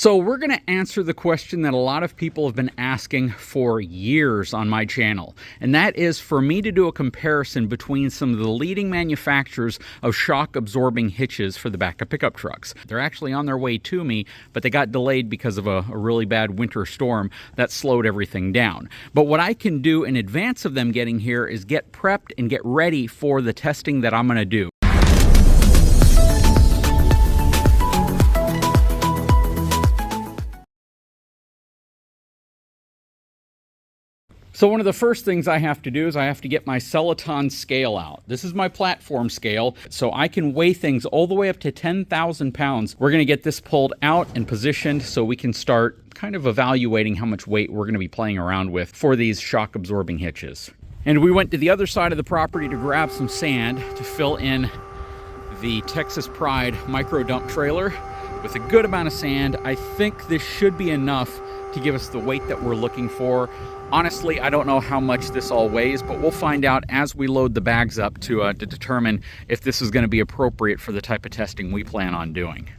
So we're going to answer the question that a lot of people have been asking for years on my channel, and that is for me to do a comparison between some of the leading manufacturers of shock absorbing hitches for the backup pickup trucks. They're actually on their way to me, but they got delayed because of a really bad winter storm that slowed everything down. But what I can do in advance of them getting here is get prepped and get ready for the testing that I'm going to do. So one of the first things I have to do is I have to get my Celoton scale out. This is my platform scale, so I can weigh things all the way up to 10,000 pounds. We're gonna get this pulled out and positioned so we can start kind of evaluating how much weight we're gonna be playing around with for these shock absorbing hitches. And we went to the other side of the property to grab some sand to fill in the Texas Pride micro dump trailer with a good amount of sand. I think this should be enough to give us the weight that we're looking for. Honestly, I don't know how much this all weighs, but we'll find out as we load the bags up to determine if this is going to be appropriate for the type of testing we plan on doing.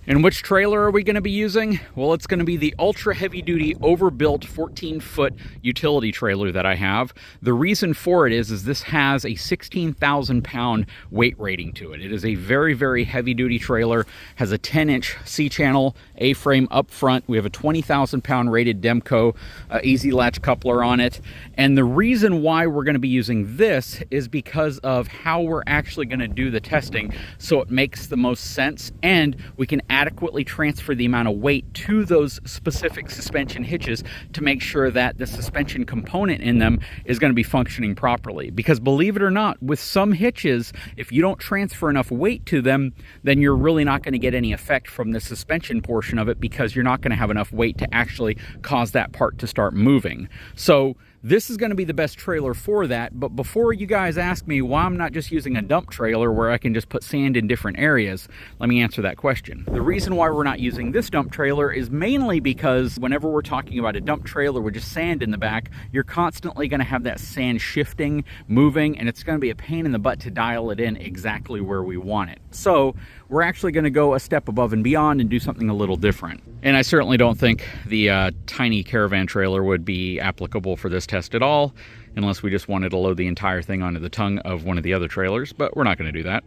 And which trailer are we going to be using? Well, it's going to be the ultra heavy duty overbuilt 14-foot utility trailer that I have. The reason for it is this has a 16,000 pound weight rating to it. It is a very, very heavy duty trailer, has a 10-inch C-channel A-frame up front. We have a 20,000 pound rated Demco easy latch coupler on it. And the reason why we're going to be using this is because of how we're actually going to do the testing, so it makes the most sense and we can adequately transfer the amount of weight to those specific suspension hitches to make sure that the suspension component in them is going to be functioning properly. Because believe it or not, with some hitches, if you don't transfer enough weight to them, then you're really not going to get any effect from the suspension portion of it, because you're not going to have enough weight to actually cause that part to start moving. So this is going to be the best trailer for that. But before you guys ask me why I'm not just using a dump trailer where I can just put sand in different areas, let me answer that question. The reason why we're not using this dump trailer is mainly because whenever we're talking about a dump trailer with just sand in the back, you're constantly going to have that sand shifting, moving, and it's going to be a pain in the butt to dial it in exactly where we want it. So we're actually going to go a step above and beyond and do something a little different. And I certainly don't think the tiny caravan trailer would be applicable for this test at all, unless we just wanted to load the entire thing onto the tongue of one of the other trailers, but we're not going to do that.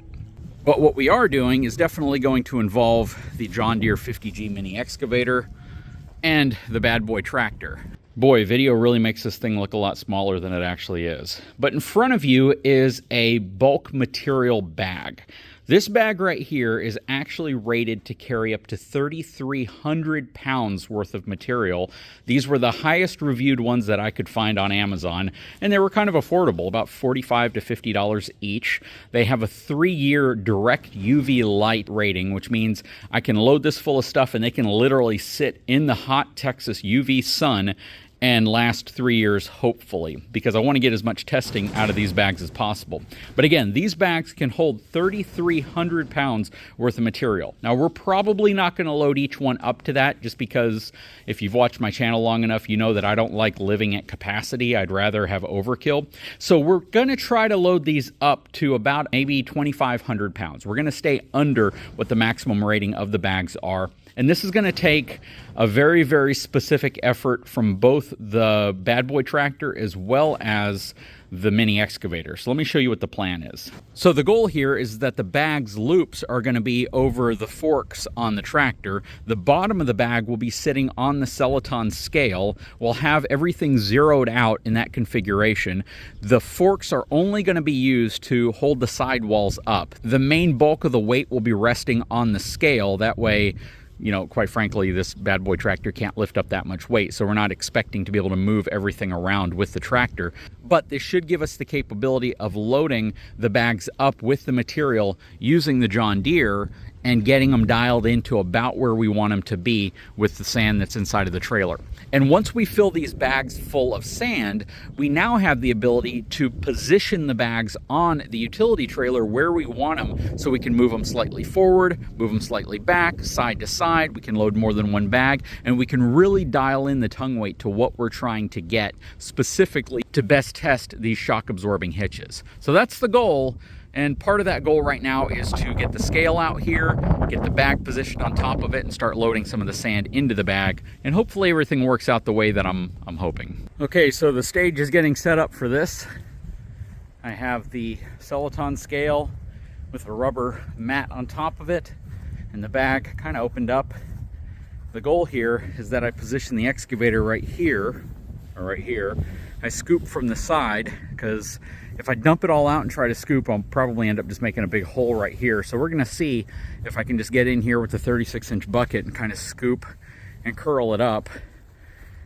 But what we are doing is definitely going to involve the John Deere 50G mini excavator and the bad boy tractor. Boy, video really makes this thing look a lot smaller than it actually is. But in front of you is a bulk material bag. This bag right here is actually rated to carry up to 3,300 pounds worth of material. These were the highest reviewed ones that I could find on Amazon, and they were kind of affordable, about $45 to $50 each. They have a 3-year direct UV light rating, which means I can load this full of stuff and they can literally sit in the hot Texas UV sun and last 3 years, hopefully, because I want to get as much testing out of these bags as possible. But again, these bags can hold 3,300 pounds worth of material. Now, we're probably not going to load each one up to that, just because if you've watched my channel long enough, you know that I don't like living at capacity. I'd rather have overkill. So we're going to try to load these up to about maybe 2,500 pounds. We're going to stay under what the maximum rating of the bags are. And this is going to take a very, very specific effort from both the bad boy tractor as well as the mini excavator. So let me show you what the plan is. So the goal here is that the bag's loops are going to be over the forks on the tractor. The bottom of the bag will be sitting on the Celoton scale. We'll have everything zeroed out in that configuration. The forks are only going to be used to hold the sidewalls up. The main bulk of the weight will be resting on the scale. That way, you know, quite frankly, this bad boy tractor can't lift up that much weight, so we're not expecting to be able to move everything around with the tractor. But this should give us the capability of loading the bags up with the material using the John Deere and getting them dialed into about where we want them to be with the sand that's inside of the trailer. And once we fill these bags full of sand, we now have the ability to position the bags on the utility trailer where we want them, so we can move them slightly forward, move them slightly back, side to side. We can load more than one bag, and we can really dial in the tongue weight to what we're trying to get specifically to best test these shock absorbing hitches. So that's the goal. And part of that goal right now is to get the scale out here, get the bag positioned on top of it, and start loading some of the sand into the bag. And hopefully everything works out the way that I'm hoping. Okay, so the stage is getting set up for this. I have the Celoton scale with a rubber mat on top of it, and the bag kind of opened up. The goal here is that I position the excavator right here, or right here. I scoop from the side, because if I dump it all out and try to scoop, I'll probably end up just making a big hole right here. So we're gonna see if I can just get in here with the 36-inch bucket and kind of scoop and curl it up,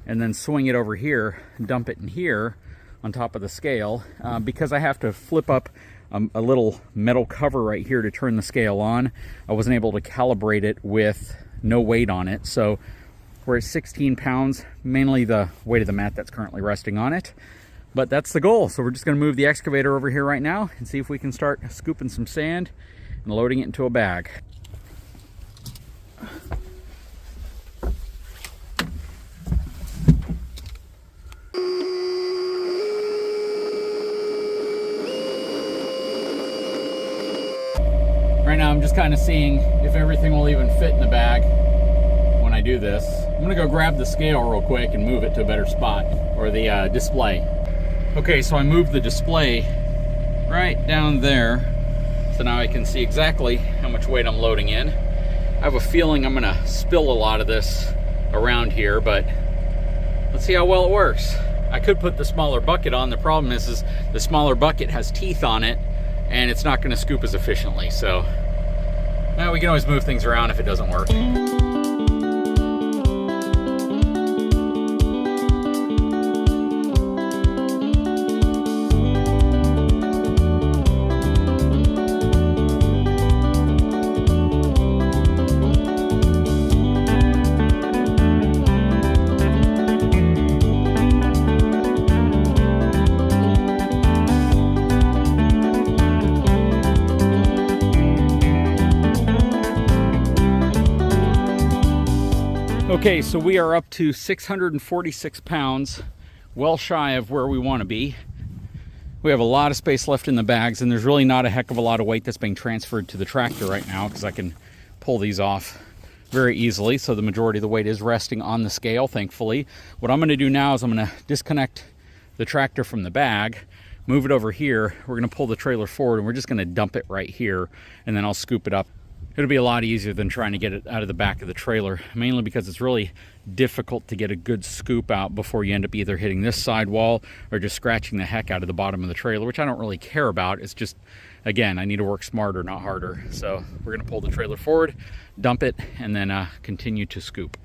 and then swing it over here and dump it in here on top of the scale. Because I have to flip up a little metal cover right here to turn the scale on, I wasn't able to calibrate it with no weight on it. So we're at 16 pounds, mainly the weight of the mat that's currently resting on it. But that's the goal. So we're just gonna move the excavator over here right now and see if we can start scooping some sand and loading it into a bag. Right now I'm just kind of seeing if everything will even fit in the bag when I do this. I'm gonna go grab the scale real quick and move it to a better spot, or the display. Okay, so I moved the display right down there, so now I can see exactly how much weight I'm loading in. I have a feeling I'm gonna spill a lot of this around here, but let's see how well it works. I could put the smaller bucket on. The problem is the smaller bucket has teeth on it, and it's not gonna scoop as efficiently. So, well, we can always move things around if it doesn't work. Okay, so we are up to 646 pounds, well shy of where we want to be. We have a lot of space left in the bags, and there's really not a heck of a lot of weight that's being transferred to the tractor right now, because I can pull these off very easily. So the majority of the weight is resting on the scale, thankfully. What I'm going to do now is I'm going to disconnect the tractor from the bag, move it over here. We're going to pull the trailer forward, and we're just going to dump it right here, and then I'll scoop it up. It'll be a lot easier than trying to get it out of the back of the trailer, mainly because it's really difficult to get a good scoop out before you end up either hitting this sidewall or just scratching the heck out of the bottom of the trailer, which I don't really care about. It's just, again, I need to work smarter, not harder. So we're gonna pull the trailer forward, dump it, and then continue to scoop.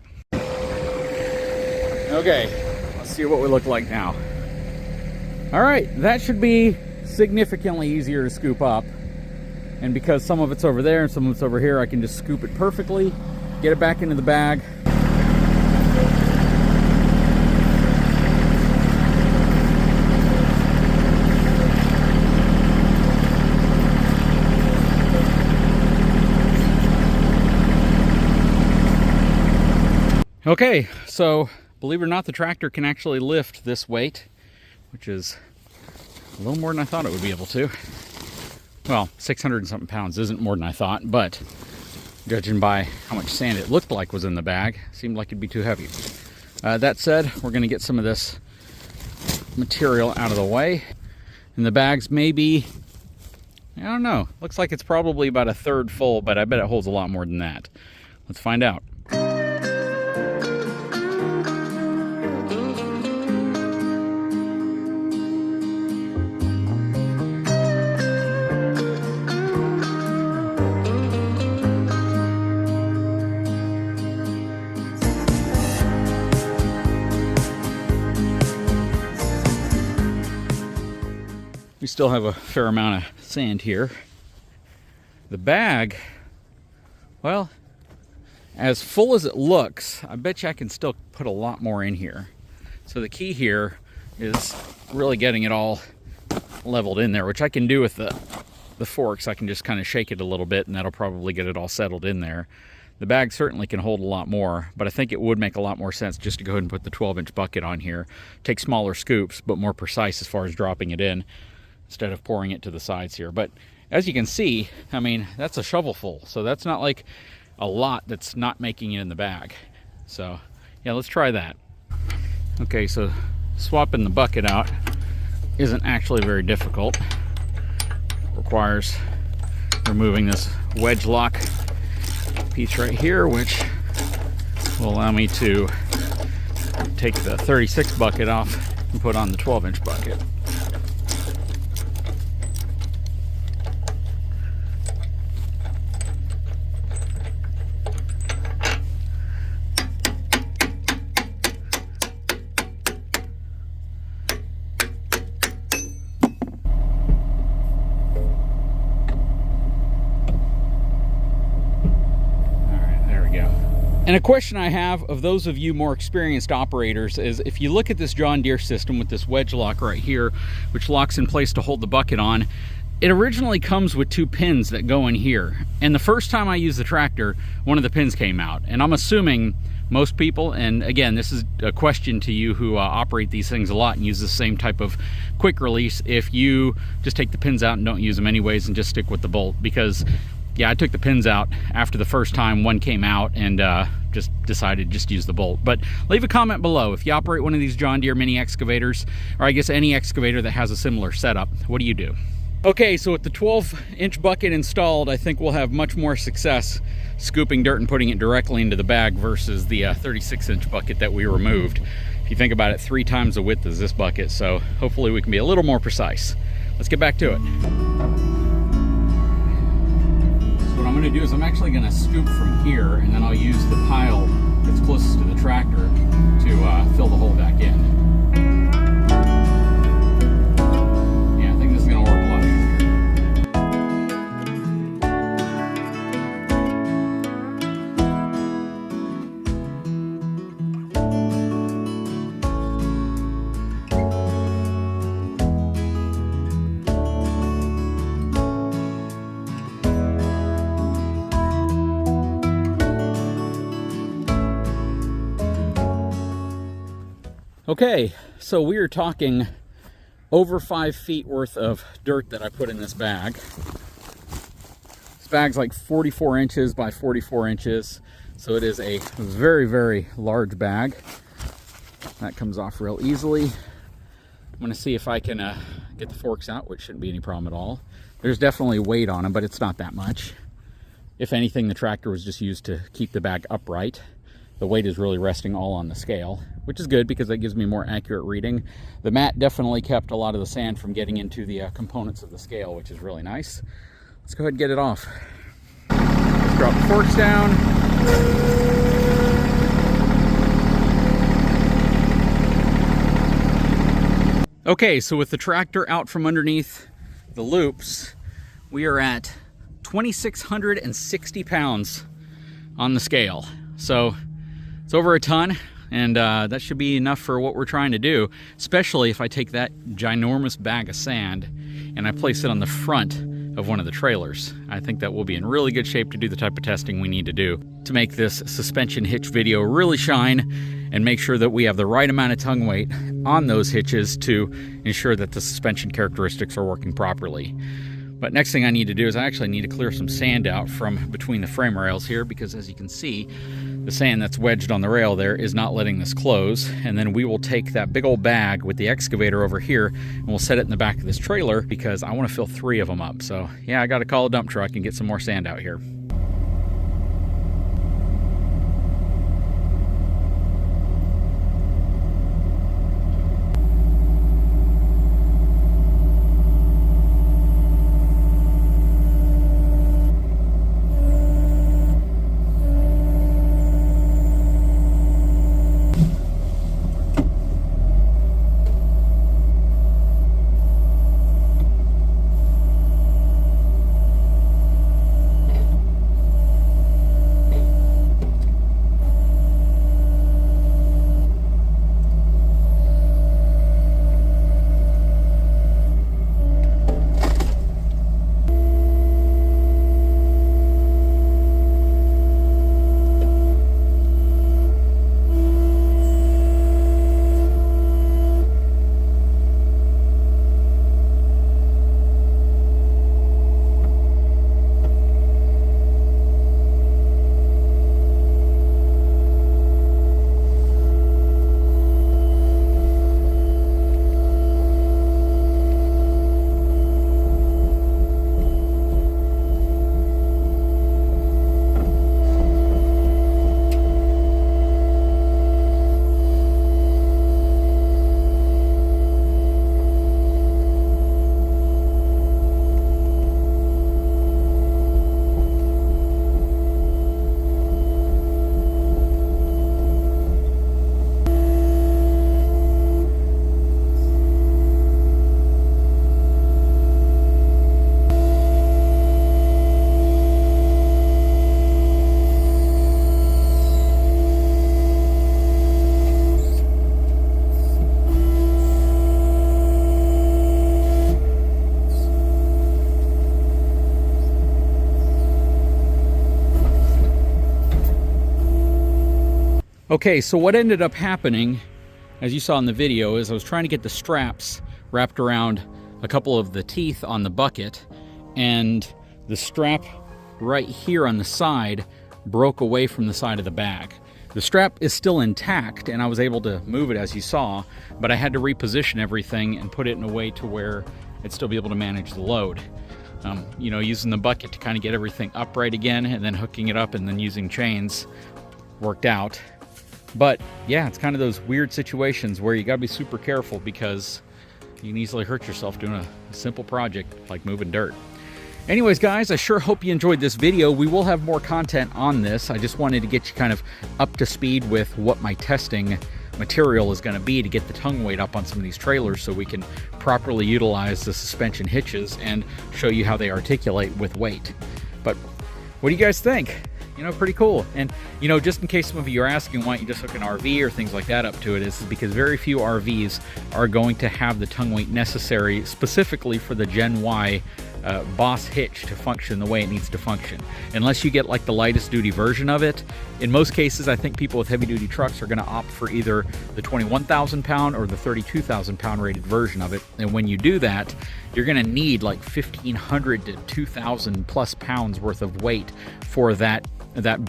Okay, let's see what we look like now. All right, that should be significantly easier to scoop up. And because some of it's over there and some of it's over here, I can just scoop it perfectly, get it back into the bag. Okay, so believe it or not, the tractor can actually lift this weight, which is a little more than I thought it would be able to. Well, 600 and something pounds isn't more than I thought, but judging by how much sand it looked like was in the bag, seemed like it'd be too heavy. That said, we're going to get some of this material out of the way. And the bags may be, I don't know, looks like it's probably about a third full, but I bet it holds a lot more than that. Let's find out. We still have a fair amount of sand here. The bag, well, as full as it looks, I bet you I can still put a lot more in here. So the key here is really getting it all leveled in there, which I can do with the forks. I can just kind of shake it a little bit, and that'll probably get it all settled in there. The bag certainly can hold a lot more, but I think it would make a lot more sense just to go ahead and put the 12-inch bucket on here. Take smaller scoops, but more precise as far as dropping it in, instead of pouring it to the sides here. But as you can see, I mean, that's a shovelful. So that's not like a lot that's not making it in the bag. So yeah, let's try that. Okay, so swapping the bucket out isn't actually very difficult. It requires removing this wedge lock piece right here, which will allow me to take the 36 bucket off and put on the 12-inch bucket. And a question I have of those of you more experienced operators is, if you look at this John Deere system with this wedge lock right here, which locks in place to hold the bucket on, it originally comes with 2 pins that go in here. And the first time I used the tractor, one of the pins came out. And I'm assuming most people, and again, this is a question to you who operate these things a lot and use the same type of quick release, if you just take the pins out and don't use them anyways and just stick with the bolt. Because yeah, I took the pins out after the first time one came out and just decided to just use the bolt. But leave a comment below if you operate one of these John Deere mini excavators, or I guess any excavator that has a similar setup. What do you do? Okay, so with the 12-inch bucket installed, I think we'll have much more success scooping dirt and putting it directly into the bag versus the 36-inch bucket that we removed. If you think about it, 3 times the width as this bucket, so hopefully we can be a little more precise. Let's get back to it. What I'm going to do is I'm actually going to scoop from here, and then I'll use the pile that's closest to the tractor to fill the hole back in. Yeah, I think this is going to work a lot easier. Okay, so we are talking over 5 feet worth of dirt that I put in this bag. This bag's like 44 inches by 44 inches, so it is a very, very large bag. That comes off real easily. I'm going to see if I can get the forks out, which shouldn't be any problem at all. There's definitely weight on them, but it's not that much. If anything, the tractor was just used to keep the bag upright. The weight is really resting all on the scale, which is good because that gives me more accurate reading. The mat definitely kept a lot of the sand from getting into the components of the scale, which is really nice. Let's go ahead and get it off. Let's drop the forks down. Okay, so with the tractor out from underneath the loops, we are at 2,660 pounds on the scale. So it's over a ton, and that should be enough for what we're trying to do, especially if I take that ginormous bag of sand and I place it on the front of one of the trailers. I think that we'll be in really good shape to do the type of testing we need to do to make this suspension hitch video really shine and make sure that we have the right amount of tongue weight on those hitches to ensure that the suspension characteristics are working properly. But next thing I need to do is I actually need to clear some sand out from between the frame rails here, because as you can see, the sand that's wedged on the rail there is not letting this close. And then we will take that big old bag with the excavator over here and we'll set it in the back of this trailer because I want to fill 3 of them up. So yeah, I got to call a dump truck and get some more sand out here. Okay, so what ended up happening, as you saw in the video, is I was trying to get the straps wrapped around a couple of the teeth on the bucket, and the strap right here on the side broke away from the side of the bag. The strap is still intact, and I was able to move it as you saw, but I had to reposition everything and put it in a way to where it'd still be able to manage the load. You know, using the bucket to kind of get everything upright again, and then hooking it up and then using chains worked out. But yeah, it's kind of those weird situations where you gotta be super careful, because you can easily hurt yourself doing a simple project like moving dirt. Anyways, guys, I sure hope you enjoyed this video. We will have more content on this. I just wanted to get you kind of up to speed with what my testing material is going to be to get the tongue weight up on some of these trailers, so we can properly utilize the suspension hitches and show you how they articulate with weight. But what do you guys think? You know, pretty cool. And, you know, just in case some of you are asking why don't you just hook an RV or things like that up to it, is because very few RVs are going to have the tongue weight necessary specifically for the Gen Y Boss hitch to function the way it needs to function. Unless you get like the lightest duty version of it. In most cases, I think people with heavy duty trucks are going to opt for either the 21,000 pound or the 32,000 pound rated version of it. And when you do that, you're going to need like 1,500 to 2,000 plus pounds worth of weight for that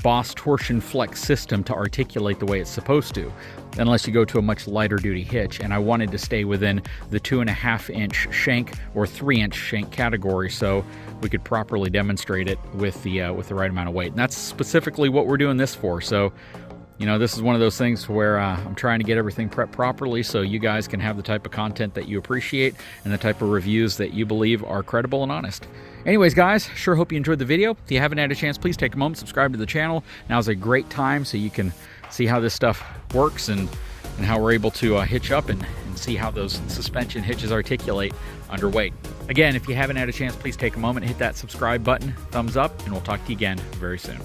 Boss torsion flex system to articulate the way it's supposed to, unless you go to a much lighter duty hitch. And I wanted to stay within the 2.5 inch shank or 3 inch shank category, so we could properly demonstrate it with the right amount of weight. And that's specifically what we're doing this for. So, you know, this is one of those things where I'm trying to get everything prepped properly so you guys can have the type of content that you appreciate and the type of reviews that you believe are credible and honest. Anyways, guys, sure hope you enjoyed the video. If you haven't had a chance, please take a moment, subscribe to the channel. Now's a great time so you can see how this stuff works and how we're able to hitch up and see how those suspension hitches articulate under weight. Again, if you haven't had a chance, please take a moment, hit that subscribe button, thumbs up, and we'll talk to you again very soon.